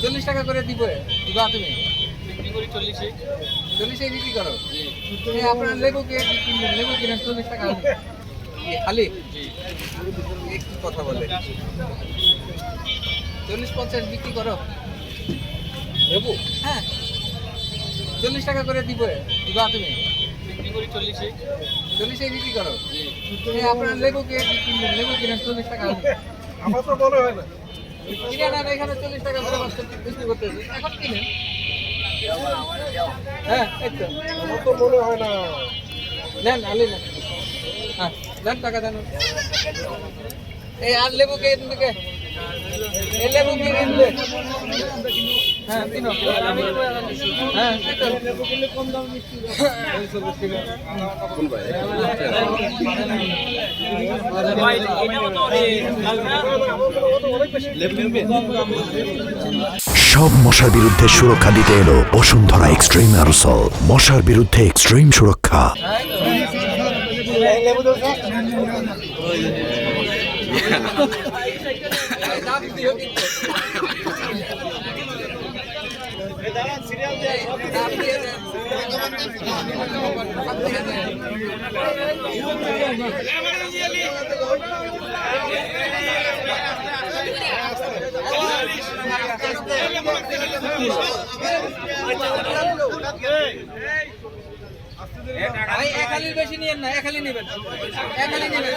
40 টাকা করে দিবা তুমি? বিক্রি করি 40-এ। 40-এ বিক্রি করো? আপনার লেবু কে কিনবেন? লেবু কিনেন 40 টাকা খালি? কি কথা বলে? 40-50 বিক্রি করো লেবু? হ্যাঁ, 40 টাকা করে দিবা তুমি? বিক্রি করি 40-এ। 40-এ বিক্রি করো? আপনার লেবু কে কিনবেন? লেবু কিনেন 40 টাকা আমার তো মনে হয় না। কিনে না এখানে 40 টাকা করে বিক্রি করতেছি, এখন কিনেন। হ্যাঁ, এই তো আমার তো মনে হয় না। নেন আলি নেন। হ্যাঁ, দেন টাকা দেন। এই আর লেবু কে কিনবে? এই লেবু কে কিনবে? হ্যাঁ, কিনো। হ্যাঁ, লেবু কিনলে কম দাম মিষ্টি। কোন ভাই? সব মশার বিরুদ্ধে সুরক্ষা দিতে এলো বসুন্ধরা এক্সট্রিম অ্যারোসল। মশার বিরুদ্ধে এক্সট্রিম সুরক্ষা। দাম দিও কিন্তু। দাম দিয়ে দেন। ভাই এক হালির বেশি নিয়েন না, এক হালি নেবেন, এক হালি নেবেন।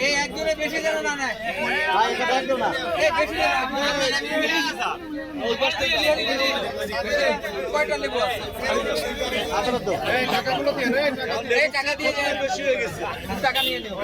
এই একজনে বেশি যেন না নেয়, এই বেশি কয়টা নেবো? এই টাকা দিয়ে বেশি হয়ে গেছে, টাকা নিয়ে নেব।